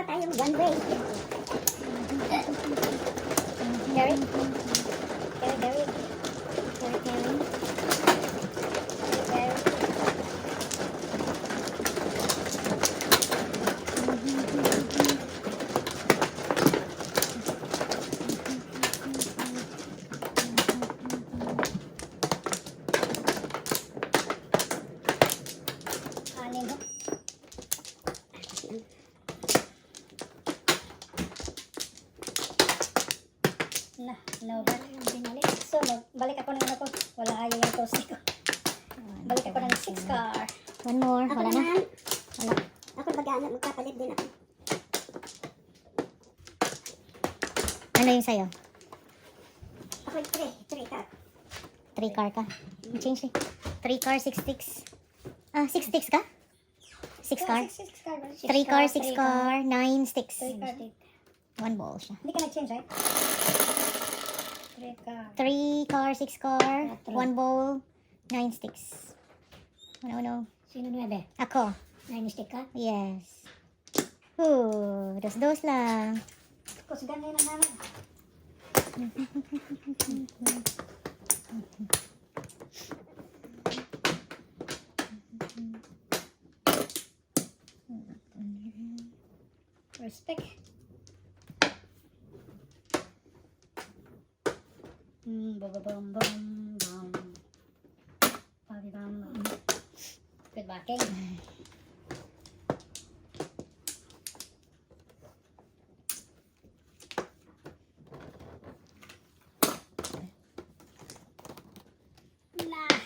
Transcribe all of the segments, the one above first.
pa tayong one way. Gary? Gary, Gary. Gary, Gary. Gary. Anin ho? Na, nauban yung binalik. So, balik ako ng ano ko. Wala ayaw yung toast ko. Balik ako ng 6 car. One more. Ako Wala na. naman. Wala. Ako mag-aana, magpapalit din ako. Ano yung sa'yo? Ako 3 car. 3 car ka? Change eh. 3 car, 6 sticks. Ah, 6 sticks ka? 6 car? 6 car. 3 car, 6 car, 9 sticks. 3 car. 1 ball siya. Hindi ka nag-change, right? 3 car. 3 car, 6 car, 1 bowl, 9 sticks. Ano, ano? Sino 9? Ako. 9 stick ka? Yes. Dos-dos lang. Kasi ganyan na namin. Respect. Bum. Good backing. Nah.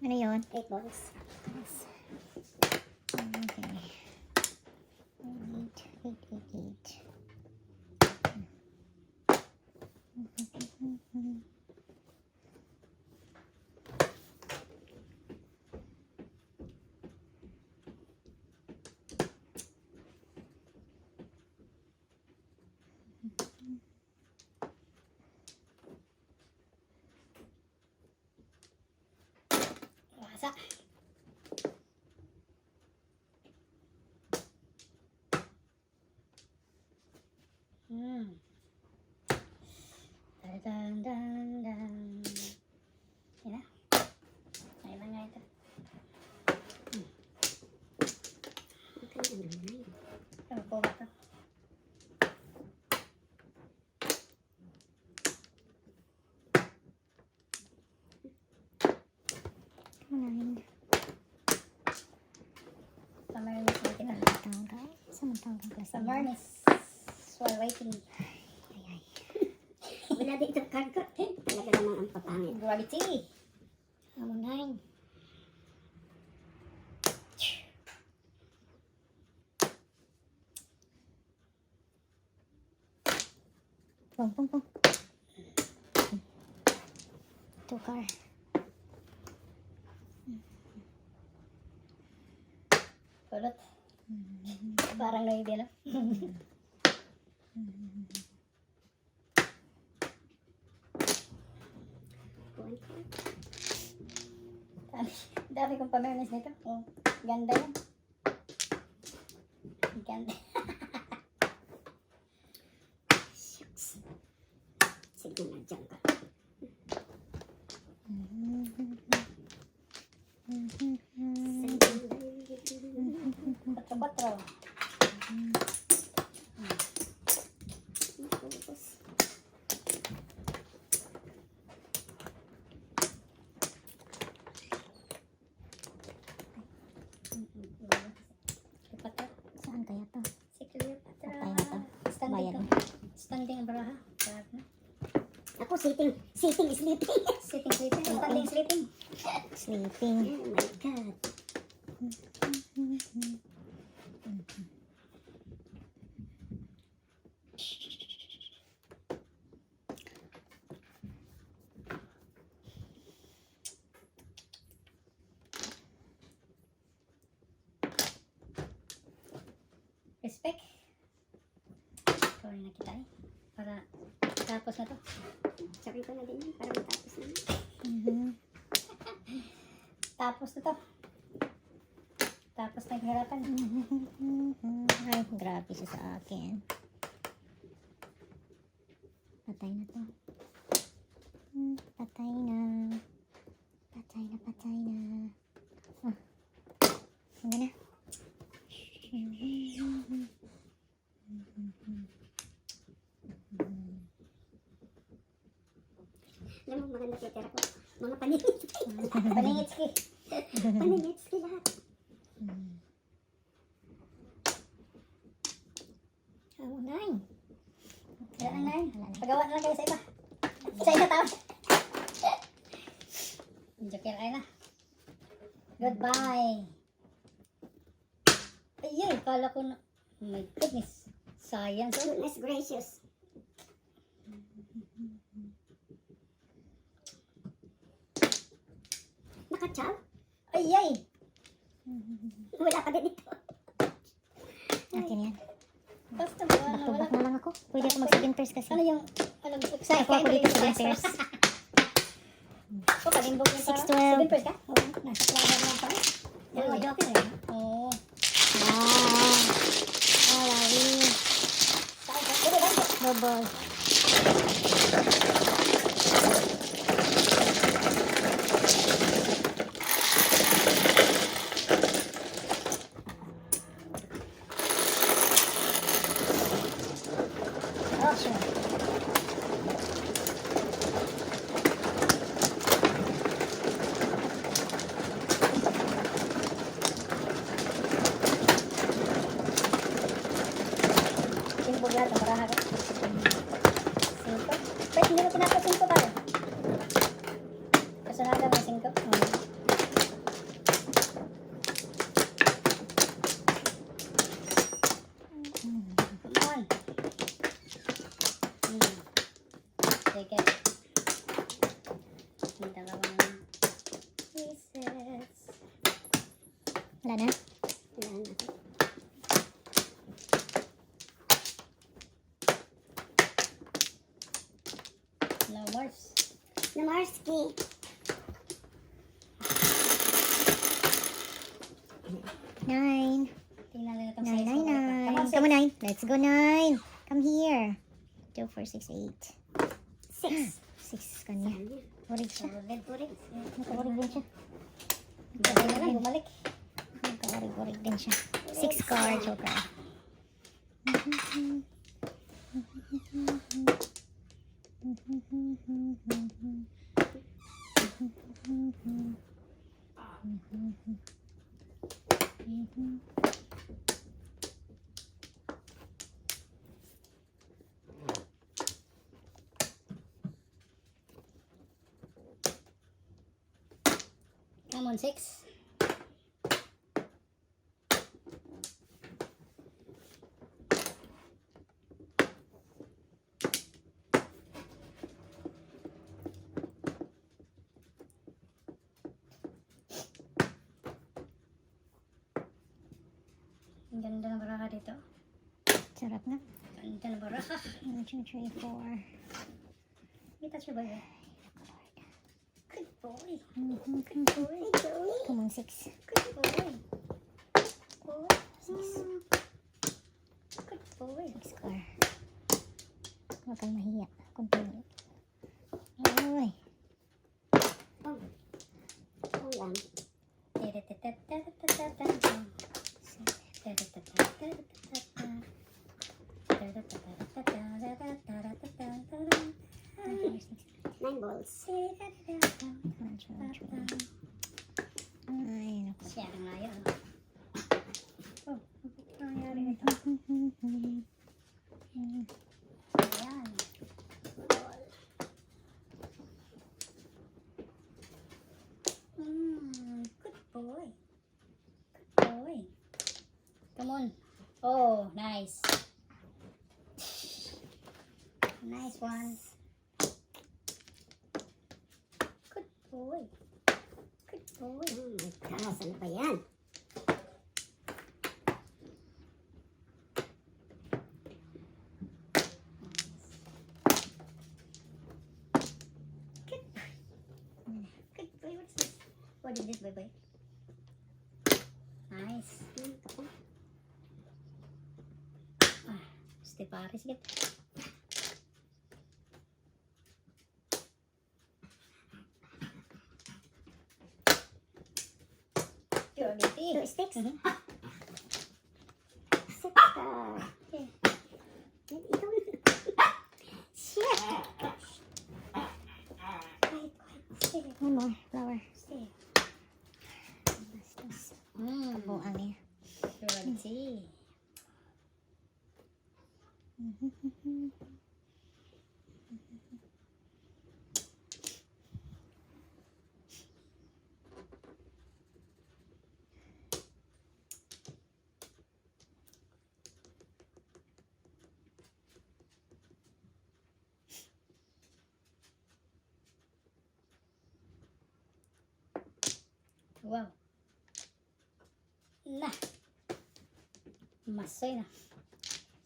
Ano yun? 8 balls. Okay. 8. Wasa. Dan. Yan na. Ayun na nga ito. Ano po ba ito? Summer miss natin na. Summer miss. While waiting. Wala dito karga. Talaga naman ang papangit. Gravity. Amo 9. Pum. 2 car. Kulot. Parang naibig lang. Dami kong pamimiss nito. Oh, ganda yan. Ganda. Shucks. Sige na, dyan ka. Patro. Saan kaya to? Patay na to. Bayan. Standing ang baraha. Ako sitting sleeping. Sitting sleeping. Standing sleeping. Sleeping. Oh my God. Respect. Kawin na kita eh. Para Tapos na to. Sabi ko na din yan, para matapos na. Tapos na to. Tapos na yung hirapan. Ay, grabe siya sa akin. Patay na to. Patay na. Patay na, patay na. Oh. Hanggang na. Alam mo, maganda titira ko. Mga paningitski. Paningitski. Paningitski lahat. Oh, nine. Kaya ang nine. Pagawa na lang kayo sa iba. Sa iba tao. Joker ay na. Goodbye. Ayay, kala ko na. Oh my goodness. Science. Goodness gracious. Nakachaw? Ayay. Wala pa din ito. Akin yan. Basta ba na wala. Back-to-back na lang ako. Pwede ako mag-7 pairs kasi. Ano yung, alam mo, sa Ako ako dito 7 pairs. So, palimbog yung 6, 12. 7 pairs ka? Oo, nasa klaga lang pa. Oo, joker eh. Oo. Ah. Alari. Pwede ba? Double. Oh, sure. Limbog lahat ang baraha ko. 5. Pwede hindi mo tinapos 5 pa rin. Kasunada mo 5. Come on. Take it. May dalawang pieces. Wala na? Wala na. No worse. Namarski. Nine. Tingnan na itong Nine, size nine, mo. nine. Come on, Come on, 9. Let's go, 9. Come here. 2, 4, 6, 8. 6. 6 kanya. Urig siya. Ulit. Naka-urig din siya. Sabay na lang, bumalik. Naka-urig din siya. 6 card, joker. Come on, 6. Ang ganda ng baraha dito. Sarap na. Ganda ng baraha. 1, 2, 3, 4. May touch ba yun? Good boy. Mhm. Good boy. Come on, 6. Good boy. Oh, 6. Good boy. 6 car. Huwag kang mahiya. Continue. Uy. Ulam. Nine balls. Ay, naku. Siya ang layo. Oh, ano nangyari nito? Ayan. Good boy. Good boy. Come on. Oh, nice. Nice one. Good boy. Good boy. My gosh, ano ba yan? What is this, boy? Nice. Este pares gitu. Two sticks. Mhm. Six card. Okay. Ikaw. Shit. Quiet. Stay. One more flower. Stay. Bastos. Hmm. Kabuang niya. Currency. Wow. Nah. Masoy na.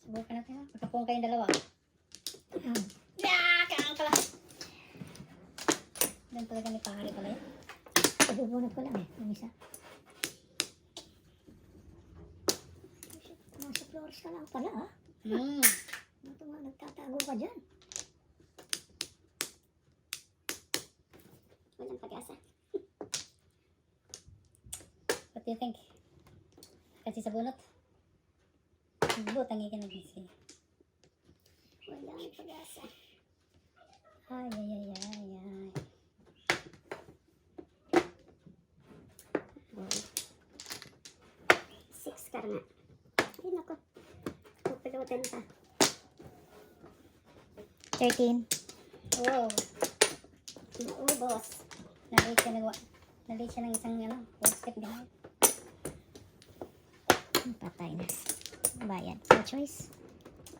Subukan natin ha. Pagkapuan kayong dalawa. Kaya pala. Doon talaga ni pare pala yun. Pabubunot ko lang eh. Yung isa. Nasa floors ka lang pala ah. Hmm. Ito nga, nagtatago ka dyan. Walang pag-asa. What do you think? Kasi sa bunot. Butangi ka na kasi. Walang pag-asa. Ay. Six ka na. Ay, naku. Pupilutin pa. 13. Wow. Naubos. Nalate siya ng isang ano, one step behind. Patay na. Bayad. No choice.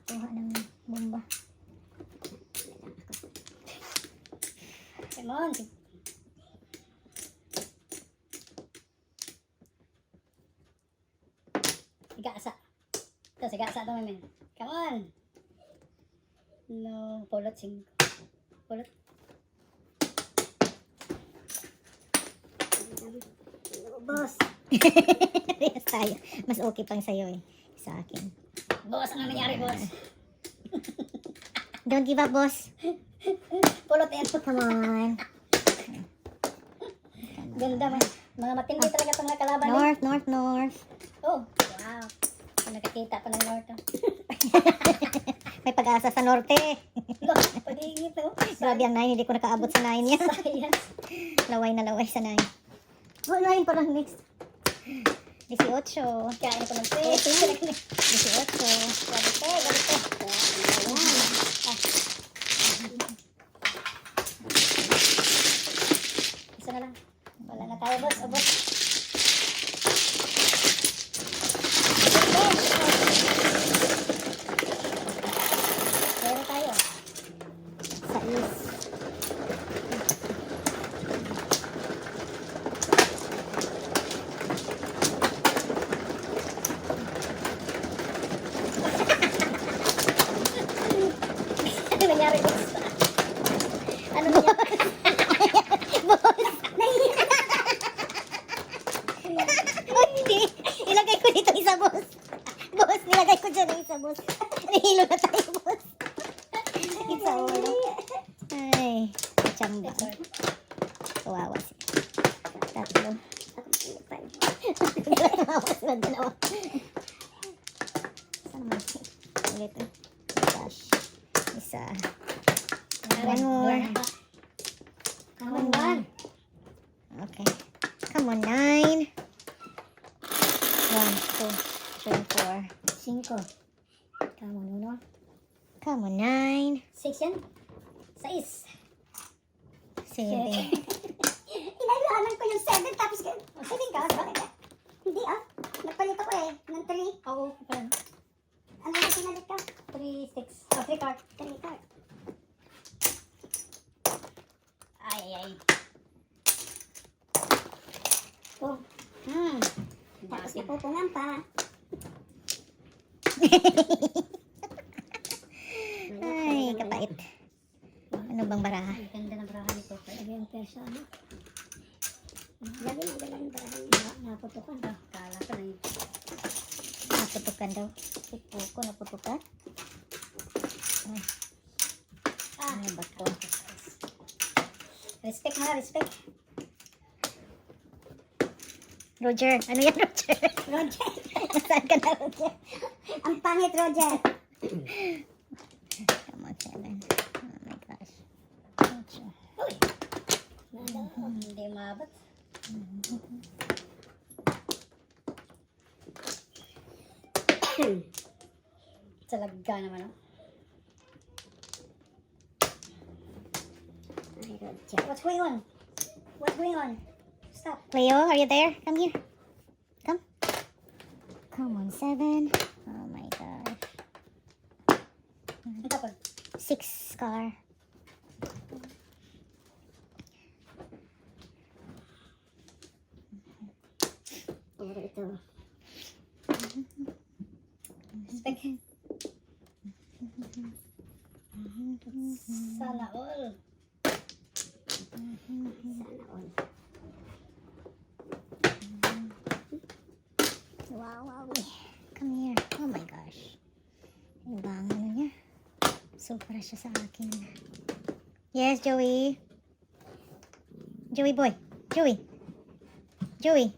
Kuha ng bomba. Come on. Sigasa. Ito, sigasa ito, men. Come on. No, pulot 5. Pulot. Naubos. Yes, tayo. Mas okay pang sa'yo eh. Sa akin. Boss, ano nangyari, boss? Don't give up, boss. Pulot yan. Come on. Ganda, man. Mga matindi talaga itong mga kalaban. North. Oh, wow. Nakakita pa ng north. Oh. May pag-asa sa norte. Look, paligid to. Grabe ang 9. Hindi ko nakaabot sa 9 yan. Science. Laway na laway sa 9. Oh, 9 pa lang next. 18. Kain ko ng 3. 18. Galite. Isa na lang. Wala na tayo, boss. Abot. Meron tayo. Sa is. Ano nangyari, boss? Ano nangyari? Oh, hindi. Ilagay ko dito isa, boss. Boss, nilagay ko dyan isa, boss. Nahilo na tayo, boss. Isa, ulo. Ay, chamba. Kawawa siya. Tatlo. Kawawa sila dalawa. Saan naman siya? Ulit. Dash. Isa. One more. One more. Okay. Come on, 9. 1, 2, 3, 4. 5. Tama nuno. Come on, 9. 6 yan. 6. 7. Inalaman ko yung 7 tapos 7 ka? Bakit ka? Hindi ah. Nagpalit ako eh. Ng 3. Oo. Ano yung pinalit ka? 3, 6. 3 card. 3 card. Ay. Oh. Tapos napupungan pa. Ay, kapait. Ano bang baraha? Ang ganda ng barahan nito. Sabi ang persa ano? Lagi na dala yung barahan niya. Naputukan ka. Kala ko na yun. Naputukan daw. Si Poco naputukan. Ay, ano ba to? Respect mga respect. Roger, ano yan Roger? Roger. Nasaan ka na Roger? Ang pangit, Roger. Come on, 7. Oh my gosh. Roger. Uy. Hindi umabot. Talaga naman oh. Ay, Roger. What's going on? What's going on? Stop. Leo, are you there? Come here. Come. Come on, 7. Oh my gosh. Ang tapon. 6 car. Puro ito. Respect. Sana all. Sana all. Wow, wow. Come here. Oh my gosh. Yung bang ano niya. Sobra siya sa akin. Yes, Joey. Joey boy. Joey. Joey.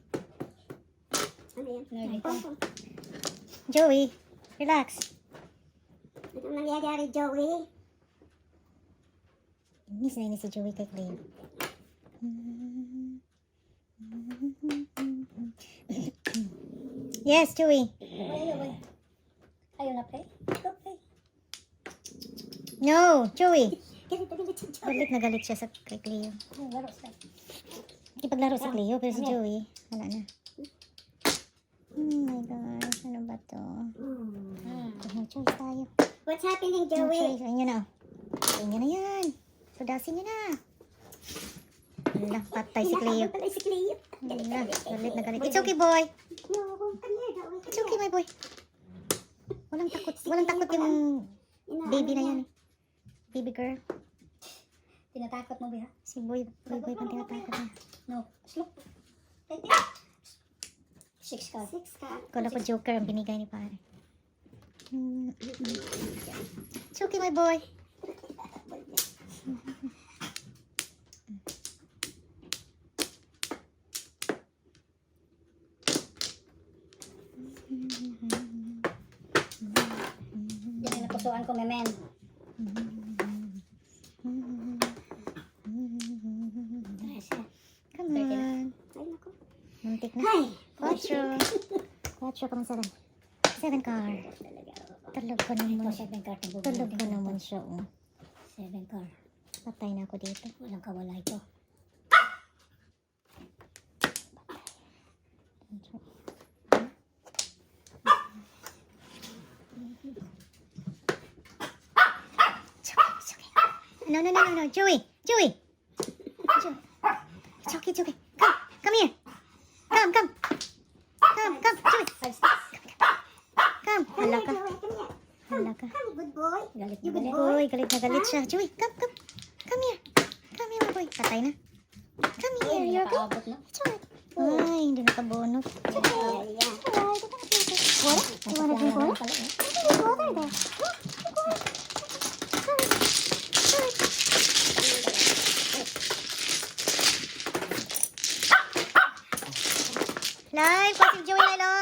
Ano yan? Nandito. Joey. Relax. Anong nangyayari, Joey? Inis na inis si Joey kay Cleo. Yes, Joey. Ayaw. Ayaw na play? Go play. No, Joey. Galit na galit si Joey. Galit na galit siya sa kay Cleo. Ay, laro sila. Ipaglaro si Cleo, pero si Joey, wala na. Oh my gosh, ano ba to? No choice tayo. What's happening, No Joey? choice. Ayun na. Ayun na yan. Tudasin niyo na. Wala, patay si Cleo. Patay si Cleo. Wala, galit na galit. It's okay, boy. No, come here, Joey. It's okay, my boy. Walang takot. Walang takot yung baby na yan. Baby girl. Tinatakot mo ba? Si boy pang tinatakot na. No. Slow. 6 ka. 6 ka. Kala ko joker ang binigay ni pare. It's okay, my boy. Yan ang napusuan ko, memen. Come on. Ay, naku. Muntik na. Ay, 4. 4 ka 7. 7 car. Tulog ko naman. 7 car. Tulog ko naman siya. Oh. 7 car. Patay na ako dito. Walang kawala ito. It's okay. No. Joey. Joey. It's okay. Come here. Come. Joey. Come. Hala ka. Joey, come here. Hala ka. Come, good boy. Galit You na good galit. boy? Boy, galit na galit siya. Joey, come. Come here. Come here, my boy. Patay na. Come here. Ay, You're okay. nakaabot na. It's alright. Ay, hindi nakabunot. It's okay. Yeah. Alright. Water? You wanna drink water? Pala, eh. Drink water there. Live, kasi Joey Lilo.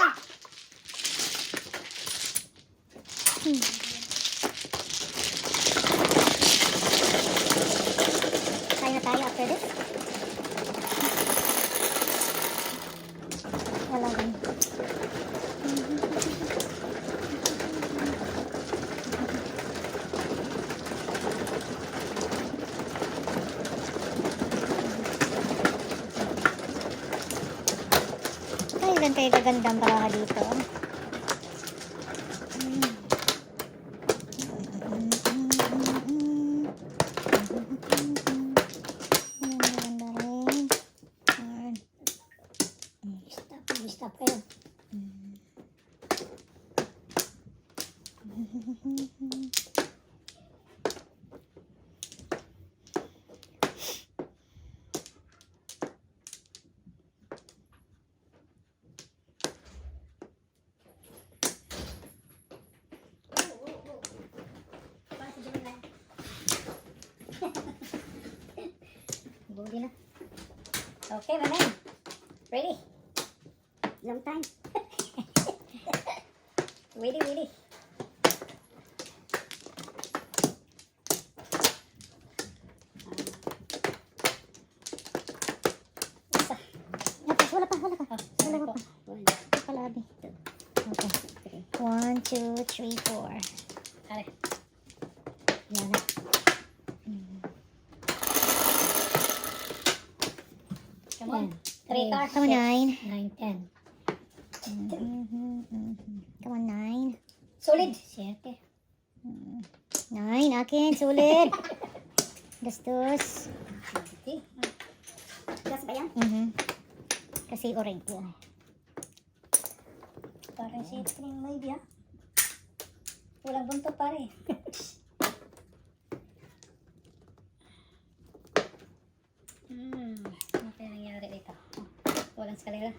Kain na tayo after this. Wala ganun. Kailan kayo gagandang baraha dito? Maganda rin. Stop kayo. Budi na. Okay, my man. Ready? Long time. Ready. Isa. Wala pa. Oh, Wala pa. Kalabi. Okay. 1, 2, 3, 4. Are. Yan na. Come on. Yan. 3 cards. Come on, 9. 9, 10. Come on, 9. Solid. 7. 9, akin, sulit. Gastos. Okay. Gas ba yan? Kasi orange yan. Parang si Tring maybe ah. Walang buntot pare. Ano kaya nangyari dito? Walang eskalera.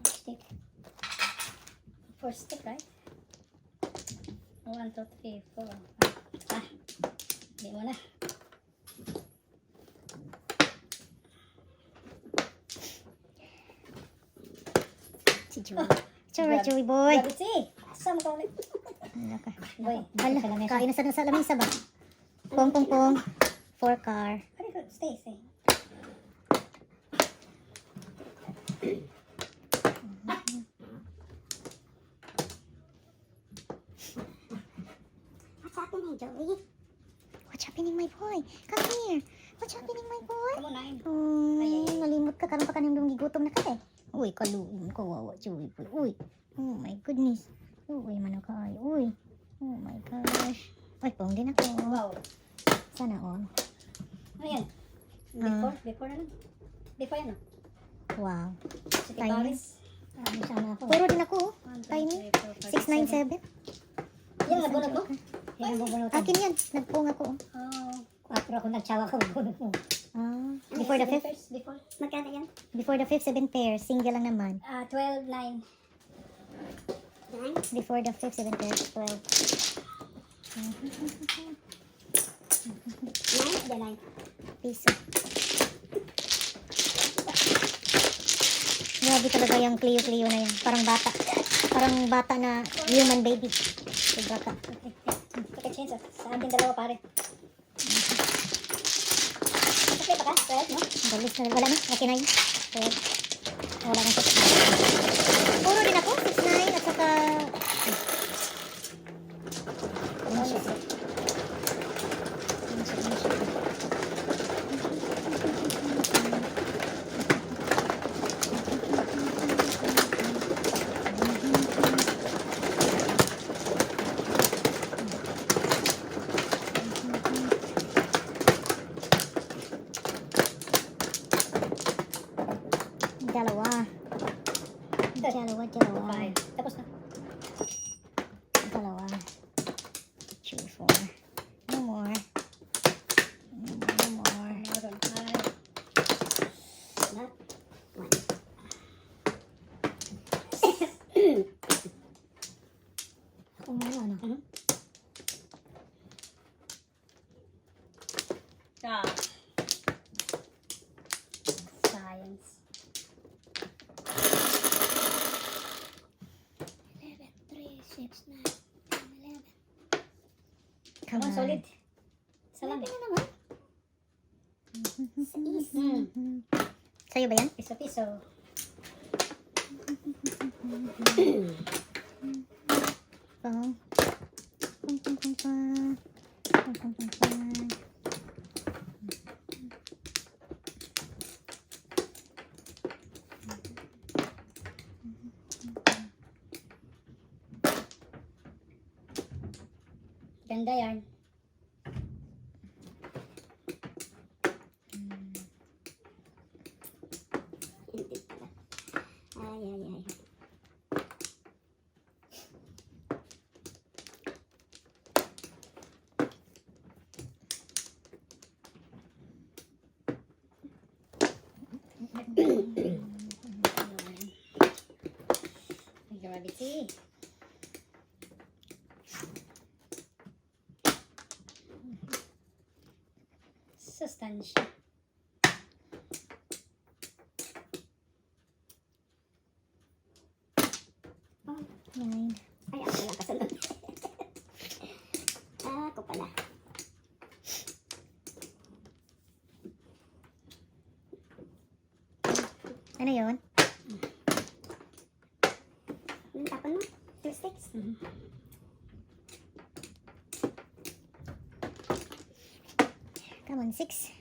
Stick. First stick, right? 1, 2, 3, 4. Ah, hindi mo na. Si Joey. Sorry, Joey boy. Grabe si. Asam ka ulit. Ano ka? Boy, Hala, kain na sa lamesa ba? Pong. 4 car. very good. Stay. What's happening, Joey? What's happening, my boy? Come here. What's happening, my boy? Come on, 9. Uy, nalimot ka. Karoon pa ka nang gigutom na ka eh. Uy, kaluin. Kawawa, Joey boy. Uy. Oh my goodness. Uy, mano ka ay. Uy. Oh my gosh. Uy, pong din ako. Wow. Sana all. Ano yan? Before na lang. Before yan ah. Wow. Si Tiny. Paris. Sana ako. Puro din ako. 1, 2, Tiny. 3, 4, 5, 697. 7. Yan, nabunod mo? Yan, nabunod mo. Akin yan. Nagpung ako. Oh. 4 ako nagsawa ka. Nabunod mo. Ah. Before the 5th. Before. Magkano yan? Before the 5th, 7 pairs. Single lang naman. 12, 9. 9? Before the 5th, 7 pairs. 12. 9? The 9. Piso. Grabe talaga yung Cleo na yan. Parang bata. Parang bata na human baby. Sobra ka. Okay, change ah. Sa akin dalawa pare. Okay pa ka? 12, no? Galis na. Wala na. Okay na yun. 12. Wala na. Puro din ako. 6, 9 at saka... Ano siya? Dalawa. 5. Tapos na. Dalawa. 2, 4. No more. No more. Meron. 5. Not 1. Ako muna, ano? Ah. Science. 11, 3, 6, 9, 10, 11. Come on, solid. Isa lang. Sa'yo ba yan? Piso-piso. Pang. Pang. Ganda yan. Hindi pala. Ay. Gravity. Sustansya. Nine. Ay, ako lang kasunod. Ako pala. Ano yun? Tapon mo. 2 sticks. Come on, 6.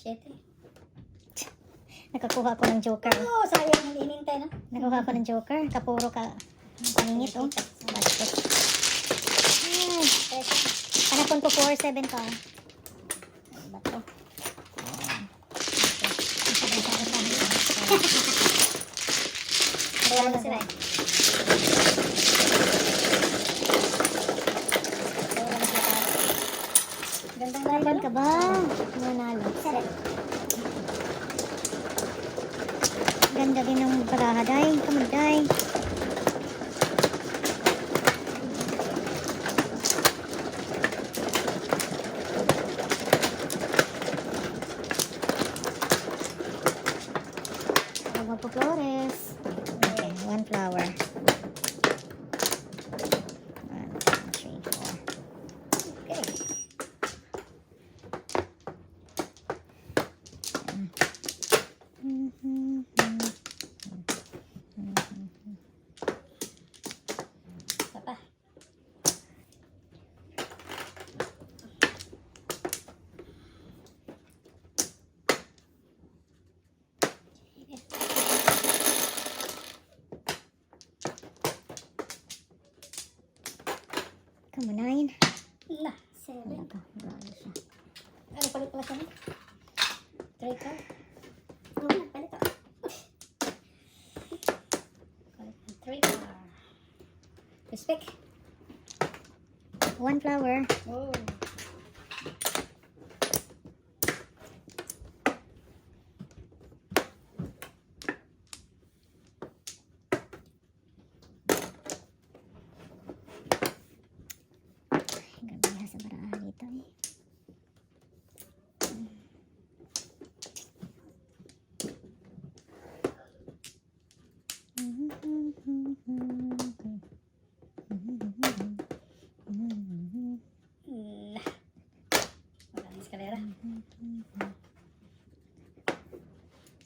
Siyete. Nakakuha ko ng joker. Oh, sayang. Hindi hinintay na. Nakuha ko ng joker. Kapuro ka. Pangingit, oh. Basket. Ay. Panapon ko 4-7 ka. Ano ba to? Kaya na sila eh. Gandang Laban laban ka ba? Manalo. Ganda din ng baraha, day. Come on, day. Huwag po flores. Okay, 1 flower. 1, 2, 3, 4. Okay. Isa pa. Come on, 9. Na. 7. Wala ka. Wala siya. Ano palit pala siya? 3 ka? Oo, nagpalit ako. Palit ng 3 ka. Respect. 1 flower. Oh. Gabi sa baraha dito eh. Na. Wala na eskalera.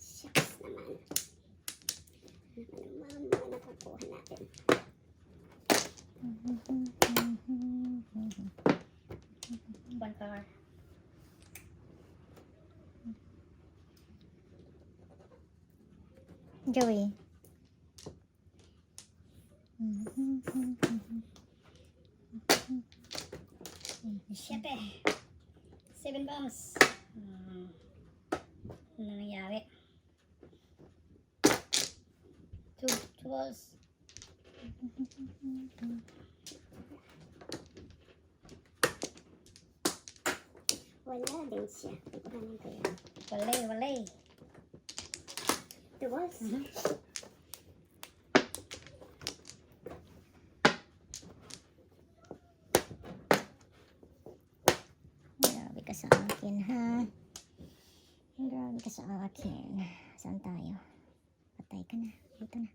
Shucks naman. Ano naman mga nakukuha natin? One car. Joey. Siyete. 7 bombs. Ano nangyari? 2 balls. Wala din siya. Tignan ko yan. Walay, walay. 2 balls. Grabe ka sa akin, ha? Grabe ka sa akin. Saan tayo? Patay ka na. Dito na.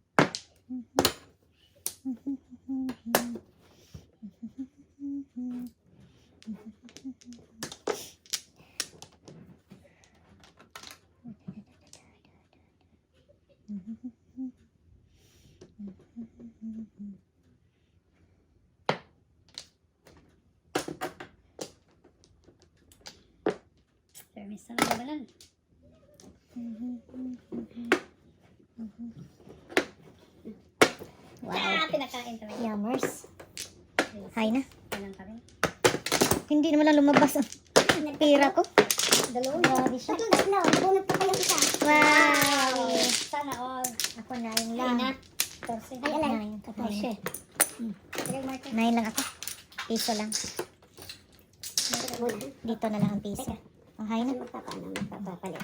Termis na labanan. Wow. Ah, pinakain talaga. Yummers. High na. Ilan pa rin? Hindi naman lang lumabas ang pira ko. Dalawa. Grabe siya. Tatlo. Nabunot pa pa yung isa. Wow! Sana all. Ako 9 Ay lang. na. 14. Ay, alay. 9. 14. Sige, Martin. 9 lang ako. Piso lang. Muna. Dito na lang ang piso. Oh, high na. Magpapalit.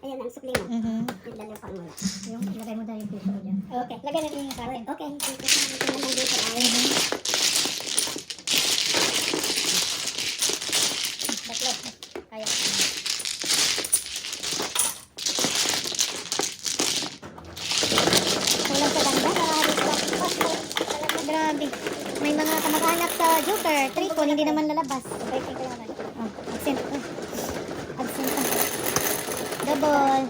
Ayan ang supli mo. Mhm. Yung dalawa pang wala. Yung ilagay mo daw yung piso ko dyan. Okay, lagay natin yung sa akin. Okay. Dito naman dito ay. Tatlo. Kaya. Kulang sa ganda. Grabe. May mga kamag-anak sa Joker. Triple, hindi naman lalabas. Okay, tingnan ko naman. Oh, absent. Absent pa. Double.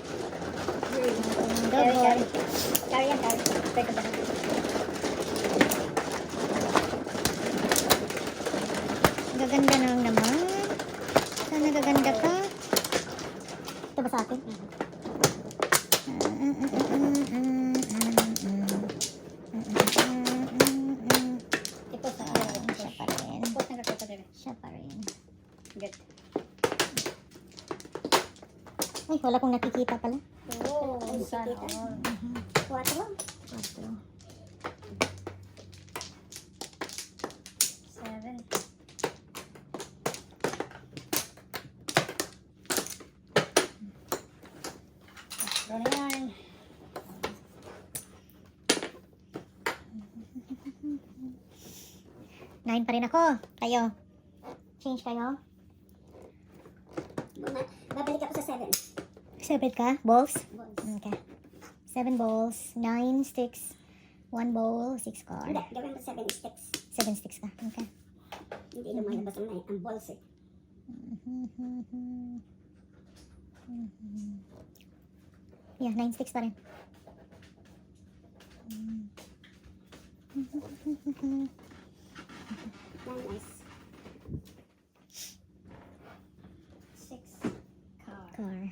Double. Carry yan, carry. Pwede ko dyan. Gaganda na lang naman. Sana gaganda ka. Ito ba sa akin? Ito sa Siya pa rin. Tapos nagkakita din. Siya pa rin. Good. Ay, wala kong nakikita pala. Oh, sana all. 4. 4. 7. Tatlo na yan. Nine pa rin ako. Kayo. Change kayo. Babalik ako sa 7. 7 ka? Balls? Balls. Okay. 7 balls. 9 sticks. 1 ball. 6 card. Hindi, gawin mo 7 sticks. 7 sticks ka. Okay. Hindi lumalabas ang balls eh. Yeah, 9 sticks pa rin. Nice. 6. Car. Car.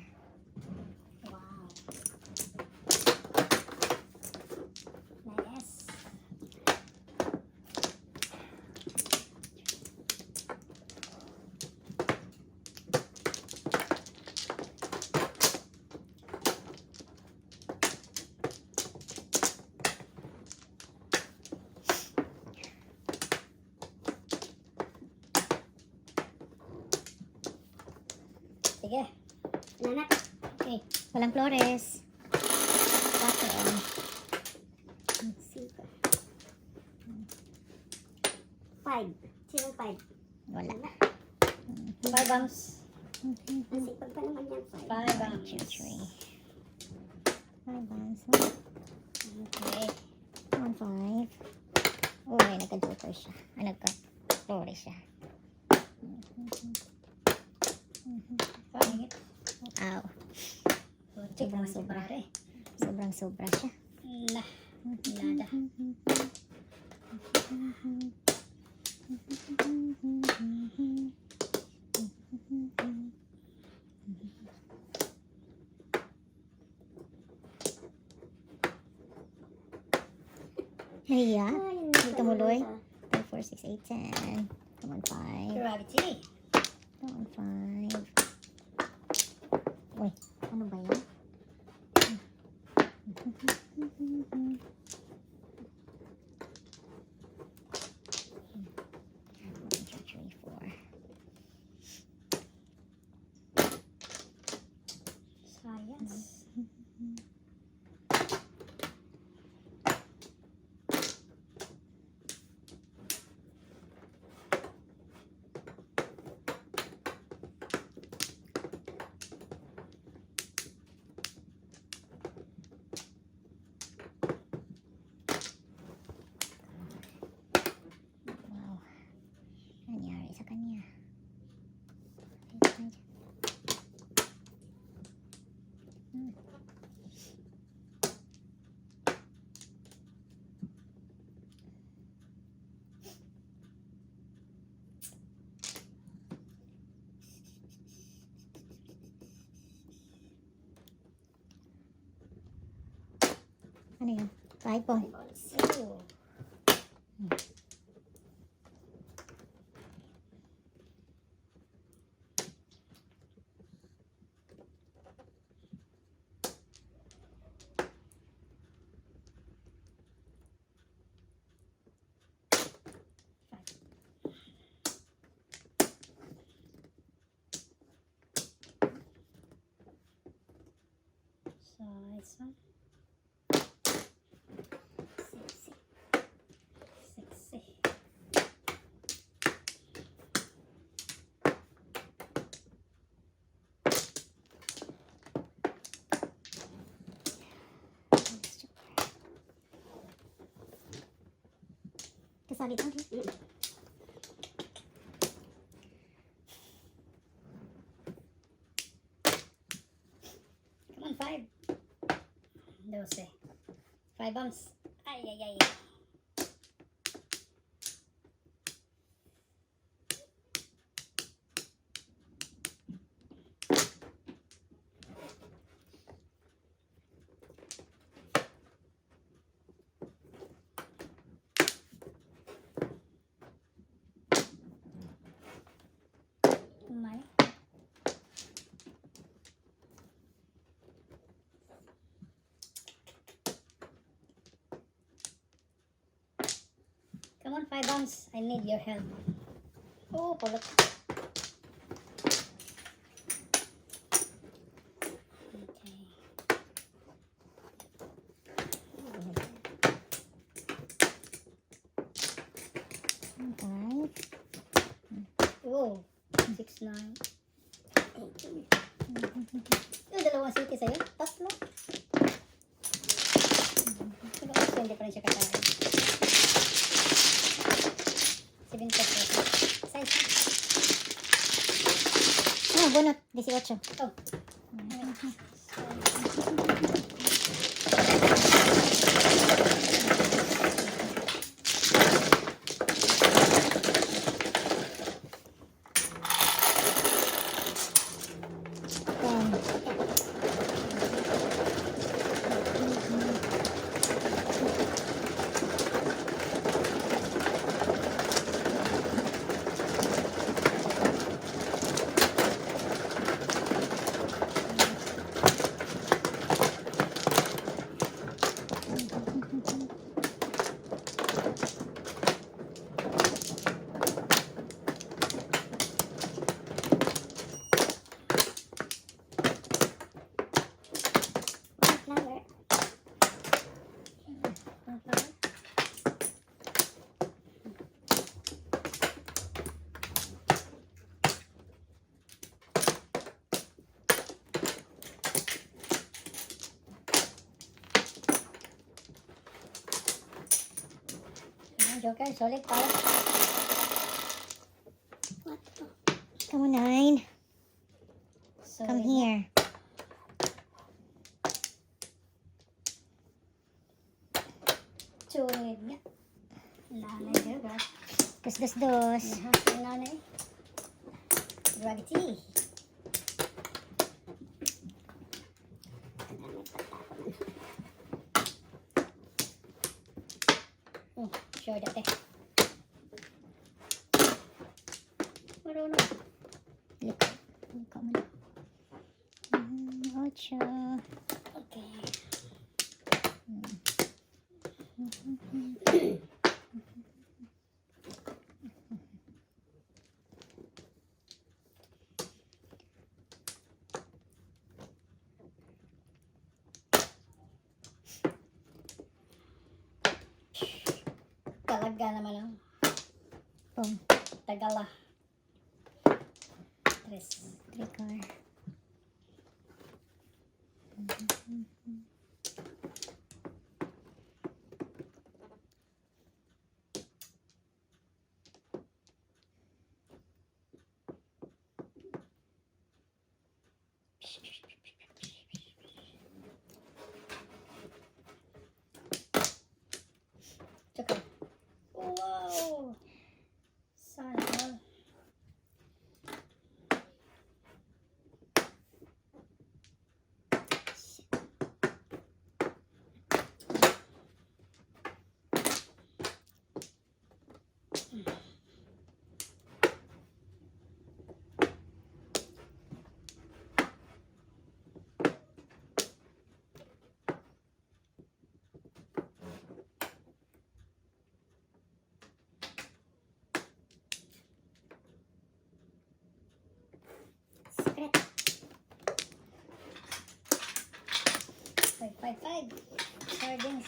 Wow. Nice. Sige. Nanak. Okay. Walang flores. Button. 5. Sino 5? Wala. 5 bumps. Masipag pa naman yan. 5. 5 bumps. 2, 3. 5 bands. Okay. 1, 5. Oh, ay, nagka-joker siya. Ah, nagka-flores siya. Pangit. Ow. Check naman si pare. Sobrang sobra siya. Nah. Nada. Nahiya. Hindi tumuloy. 3, 4, 6, 8, 10. Come on, 5. Gravity. Come on, 5. Uy, ano ba yan? 1, 2, 3, 4. Science. Wow. Nangyari sa kanya. Ano yun? 5 po. balls. Oh. This one. Sexy. Kasali ito. Come on, 5. 12. 5 bumps. Ay, ay, ay. Umay. Come on, 5 bumps. I need your help. Oh, pulot. Okay. Five. Oh, 6, 9. Yung dalawang city sa'yo? Tatlo. Pero kasi hindi pa rin siya kakain. 7 pesos. Size. Oh, bunot. 18. Oh. Flower. Joker, solid power. Come on, 9. Solid Come na. here. Solid nga. Nanay Joker. Dos. Yung nanay. Gravity. Oh, sure dati. Marunong. Liko mo na. 8. Okay. Talaga naman ang Boom. Tagala. 3. 3 car. Joker. Wow! Sana all. 5. Sardines.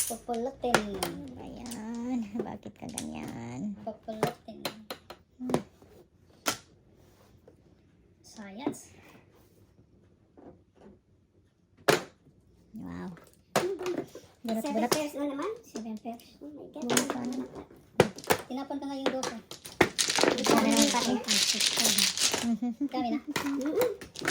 Pupulutin. Ayan. Bakit ka ganyan? Pupulutin. Science. Wow. 7 Bulat-bulat. pairs na naman. 7 pairs. Oh my God. Bulat ka na. Tinapon ka nga yung dopo. Ano lang pati? Dami na. Mm-mm.